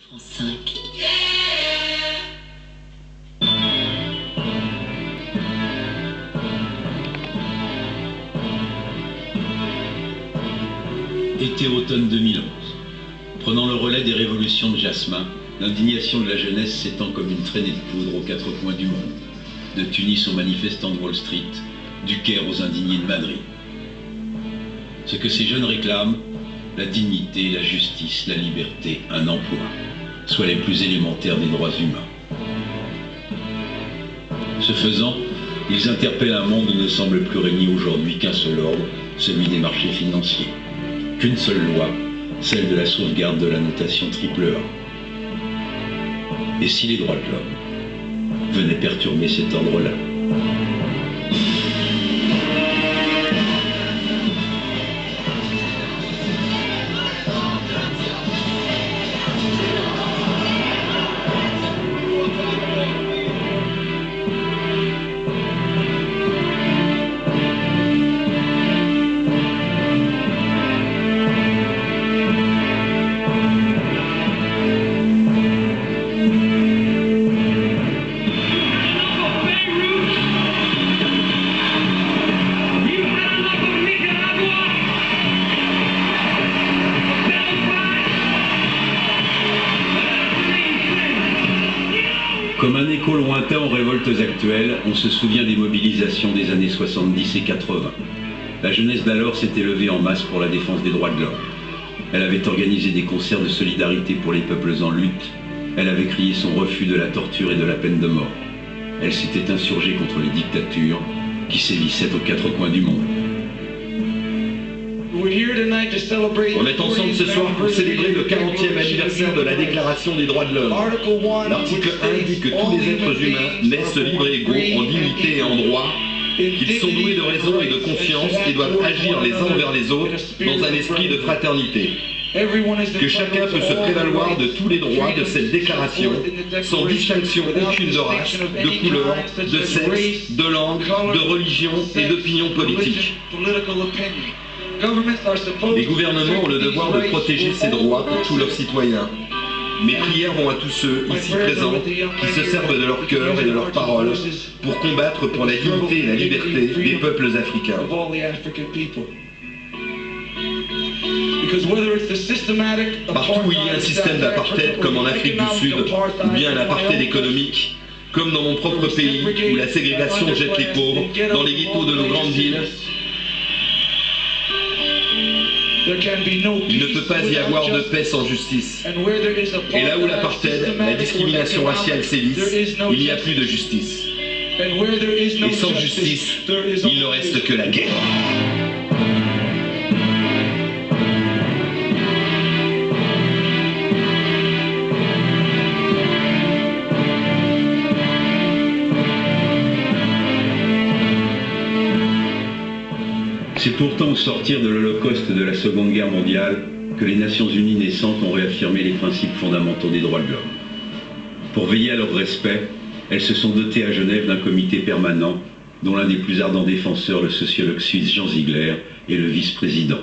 France 5. Été-automne 2011. Prenant le relais des révolutions de Jasmin, l'indignation de la jeunesse s'étend comme une traînée de poudre aux quatre coins du monde. De Tunis aux manifestants de Wall Street, du Caire aux indignés de Madrid. Ce que ces jeunes réclament, la dignité, la justice, la liberté, un emploi, soit les plus élémentaires des droits humains. Ce faisant, ils interpellent un monde où ne semble plus régner aujourd'hui qu'un seul ordre, celui des marchés financiers. Qu'une seule loi, celle de la sauvegarde de la notation triple A. Et si les droits de l'homme venaient perturber cet ordre-là? Comme un écho lointain aux révoltes actuelles, on se souvient des mobilisations des années 70 et 80. La jeunesse d'alors s'était levée en masse pour la défense des droits de l'homme. Elle avait organisé des concerts de solidarité pour les peuples en lutte. Elle avait crié son refus de la torture et de la peine de mort. Elle s'était insurgée contre les dictatures qui sévissaient aux quatre coins du monde. On est ensemble ce soir pour célébrer le 40e anniversaire de la Déclaration des droits de l'homme. L'article 1 dit que tous les êtres humains naissent libres et égaux en dignité et en droit, qu'ils sont doués de raison et de conscience et doivent agir les uns envers les autres dans un esprit de fraternité. Que chacun peut se prévaloir de tous les droits de cette déclaration, sans distinction aucune de race, de couleur, de sexe, de langue, de religion et d'opinion politique. Les gouvernements ont le devoir de protéger ces droits pour tous leurs citoyens. Mes prières vont à tous ceux ici présents qui se servent de leur cœur et de leurs paroles pour combattre pour la dignité et la liberté des peuples africains. Partout où il y a un système d'apartheid, comme en Afrique du Sud, ou bien l'apartheid économique, comme dans mon propre pays, où la ségrégation jette les pauvres dans les ghettos de nos grandes villes, il ne peut pas y avoir de paix sans justice. Et là où l'apartheid, la discrimination raciale sévissent, il n'y a plus de justice. Et sans justice, il ne reste que la guerre. C'est pourtant au sortir de l'Holocauste de la Seconde Guerre mondiale que les Nations Unies naissantes ont réaffirmé les principes fondamentaux des droits de l'homme. Pour veiller à leur respect, elles se sont dotées à Genève d'un comité permanent dont l'un des plus ardents défenseurs, le sociologue suisse Jean Ziegler, est le vice-président.